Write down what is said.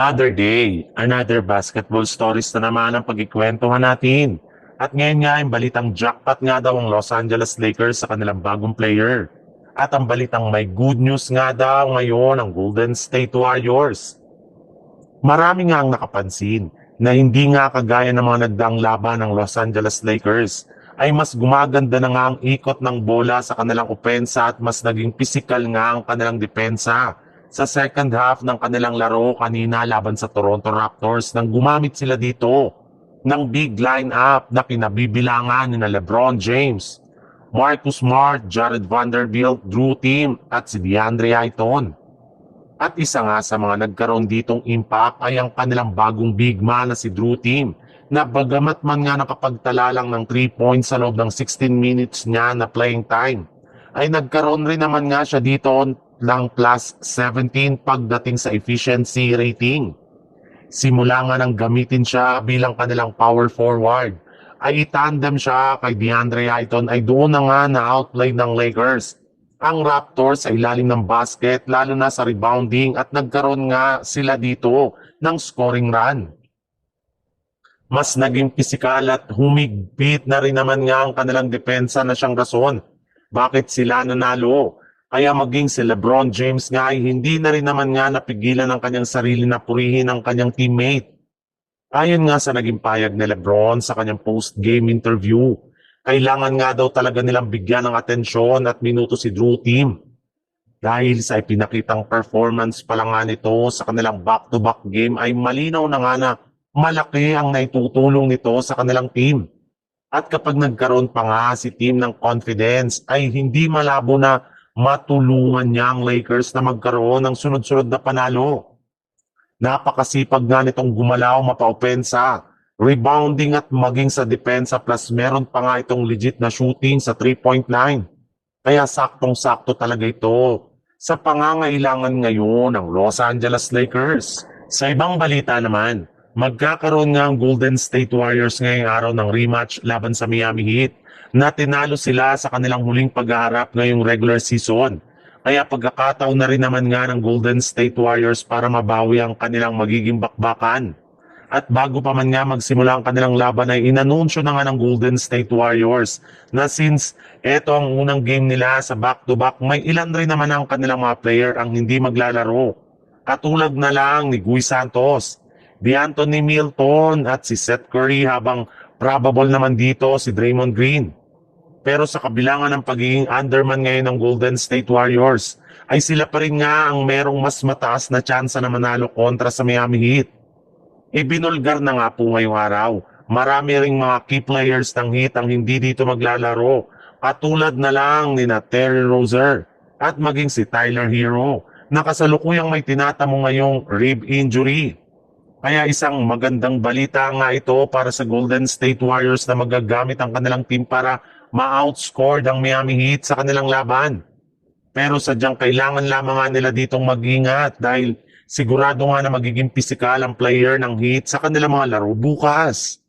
Another day, another basketball stories na naman ang pagkikwentuhan natin. At ngayon nga, ang balitang jackpot nga daw ang Los Angeles Lakers sa kanilang bagong player. At ang balitang may good news nga daw ngayon ang Golden State Warriors. Marami nga ang nakapansin na hindi nga kagaya ng mga nagdaang laban ng Los Angeles Lakers ay mas gumaganda na nga ang ikot ng bola sa kanilang opensa at mas naging pisikal nga ang kanilang depensa sa second half ng kanilang laro kanina laban sa Toronto Raptors nang gumamit sila dito ng big lineup na kinabibilangan ni na LeBron James, Marcus Smart, Jared Vanderbilt, Drew Timm at si DeAndre Ayton. At isa nga sa mga nagkaroon ditong impact ay ang kanilang bagong big man na si Drew Timm na bagamat man nga nakapagtala lang ng 3 points sa loob ng 16 minutes niya na playing time, ay nagkaroon rin naman nga siya dito ng plus 17 pagdating sa efficiency rating. Simula nga nang gamitin siya bilang kanilang power forward, ay itandem siya kay DeAndre Ayton ay doon na nga na-outplay ng Lakers ang Raptors sa ilalim ng basket lalo na sa rebounding at nagkaroon nga sila dito ng scoring run. Mas naging pisikal at humigpit na rin naman nga ang kanilang depensa na siyang rason bakit sila nanalo. Kaya maging si LeBron James nga ay hindi na rin naman nga napigilan ng kanyang sarili na purihin ang kanyang teammate. Ayon nga sa naging payag ni LeBron sa kanyang post-game interview, kailangan nga daw talaga nilang bigyan ng atensyon at minuto si Drew Timm. Dahil sa ipinakitang performance pa lang nga nito sa kanilang back-to-back game ay malinaw na nga na malaki ang naitutulong nito sa kanilang team. At kapag nagkaroon pa nga si Timm ng confidence ay hindi malabo na matulungan niya ang Lakers na magkaroon ng sunod-sunod na panalo. Napakasipag nga nitong gumalaw mapa-opensa, rebounding at maging sa depensa plus meron pa nga itong legit na shooting sa 3-point line. Kaya saktong-sakto talaga ito sa pangangailangan ngayon ng Los Angeles Lakers. Sa ibang balita naman, magkakaroon nga ang Golden State Warriors ngayong araw ng rematch laban sa Miami Heat na tinalo sila sa kanilang huling paghaharap ngayong regular season. Kaya pagkakataon na rin naman nga ng Golden State Warriors para mabawi ang kanilang magiging bakbakan. At bago pa man nga magsimula ang kanilang laban ay inanunsyo na nga ng Golden State Warriors na since ito ang unang game nila sa back-to-back, may ilan rin naman ang kanilang mga player ang hindi maglalaro. Katulad na lang ni Guy Santos, DeAnthony Milton at si Seth Curry habang probable naman dito si Draymond Green. Pero sa kabilangan ng pagiging underman ngayon ng Golden State Warriors, ay sila pa rin nga ang merong mas mataas na tsansa na manalo kontra sa Miami Heat. Ibinulgar na nga po ngayong araw, marami ring mga key players ng Heat ang hindi dito maglalaro, katulad na lang ni Terry Rozier at maging si Tyler Hero, na kasalukuyang may tinatamo ngayong rib injury. Kaya isang magandang balita nga ito para sa Golden State Warriors na magagamit ang kanilang team para ma-outscore ang Miami Heat sa kanilang laban. Pero sadyang kailangan lamang nga nila ditong mag-ingat dahil sigurado nga na magiging pisikal ang player ng Heat sa kanilang mga laro bukas.